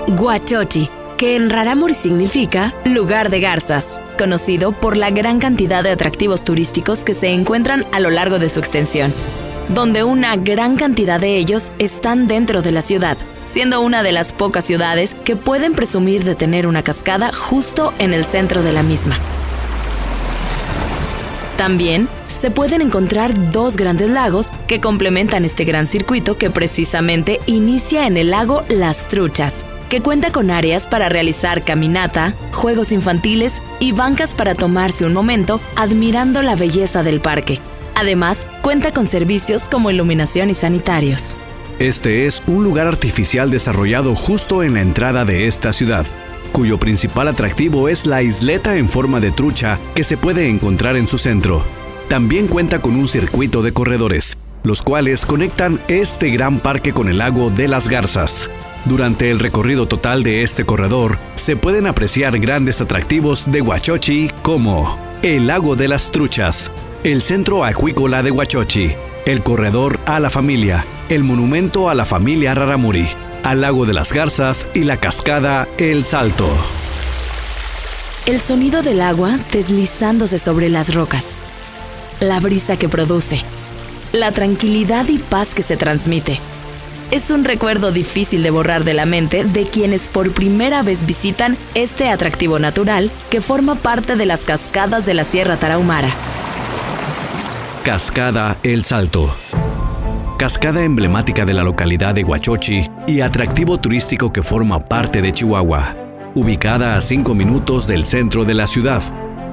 Huachochi, que en rarámuri significa lugar de garzas, conocido por la gran cantidad de atractivos turísticos que se encuentran a lo largo de su extensión, donde una gran cantidad de ellos están dentro de la ciudad, siendo una de las pocas ciudades que pueden presumir de tener una cascada justo en el centro de la misma. También se pueden encontrar dos grandes lagos que complementan este gran circuito que precisamente inicia en el lago Las Truchas, que cuenta con áreas para realizar caminata, juegos infantiles y bancas para tomarse un momento admirando la belleza del parque. Además, cuenta con servicios como iluminación y sanitarios. Este es un lugar artificial desarrollado justo en la entrada de esta ciudad, cuyo principal atractivo es la isleta en forma de trucha que se puede encontrar en su centro. También cuenta con un circuito de corredores, los cuales conectan este gran parque con el lago de las Garzas. Durante el recorrido total de este corredor, se pueden apreciar grandes atractivos de Huachochi como el lago de las Truchas, el centro acuícola de Huachochi, el corredor a la familia, el monumento a la familia Rarámuri, al lago de las Garzas y la cascada El Salto. El sonido del agua deslizándose sobre las rocas, la brisa que produce, la tranquilidad y paz que se transmite. Es un recuerdo difícil de borrar de la mente de quienes por primera vez visitan este atractivo natural que forma parte de las cascadas de la Sierra Tarahumara. Cascada El Salto. Cascada emblemática de la localidad de Huachochi y atractivo turístico que forma parte de Chihuahua. Ubicada a 5 minutos del centro de la ciudad,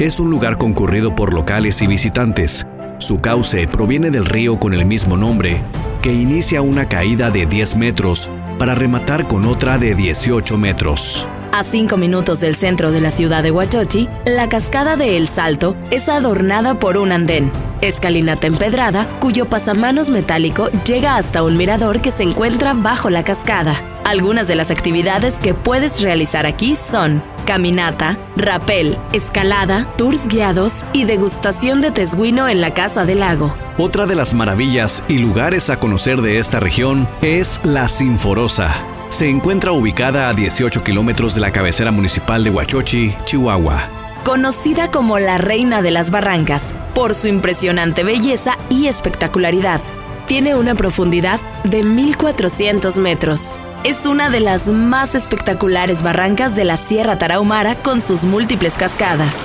es un lugar concurrido por locales y visitantes. Su cauce proviene del río con el mismo nombre, que inicia una caída de 10 metros para rematar con otra de 18 metros. A 5 minutos del centro de la ciudad de Huachochi, la cascada de El Salto es adornada por un andén, escalinata empedrada, cuyo pasamanos metálico llega hasta un mirador que se encuentra bajo la cascada. Algunas de las actividades que puedes realizar aquí son caminata, rapel, escalada, tours guiados y degustación de tesguino en la Casa del Lago. Otra de las maravillas y lugares a conocer de esta región es la Sinforosa. Se encuentra ubicada a 18 kilómetros de la cabecera municipal de Huachochi, Chihuahua. Conocida como la Reina de las Barrancas, por su impresionante belleza y espectacularidad. Tiene una profundidad de 1,400 metros. Es una de las más espectaculares barrancas de la Sierra Tarahumara con sus múltiples cascadas.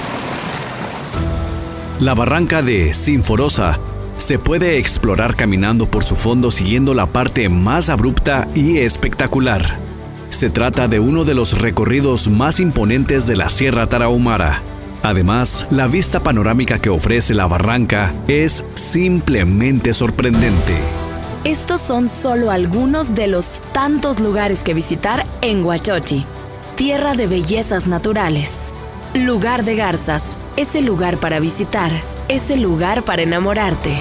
La barranca de Sinforosa se puede explorar caminando por su fondo siguiendo la parte más abrupta y espectacular. Se trata de uno de los recorridos más imponentes de la Sierra Tarahumara. Además, la vista panorámica que ofrece la barranca es simplemente sorprendente. Estos son solo algunos de los tantos lugares que visitar en Huachochi, tierra de bellezas naturales. Lugar de garzas, ese lugar para visitar, ese lugar para enamorarte.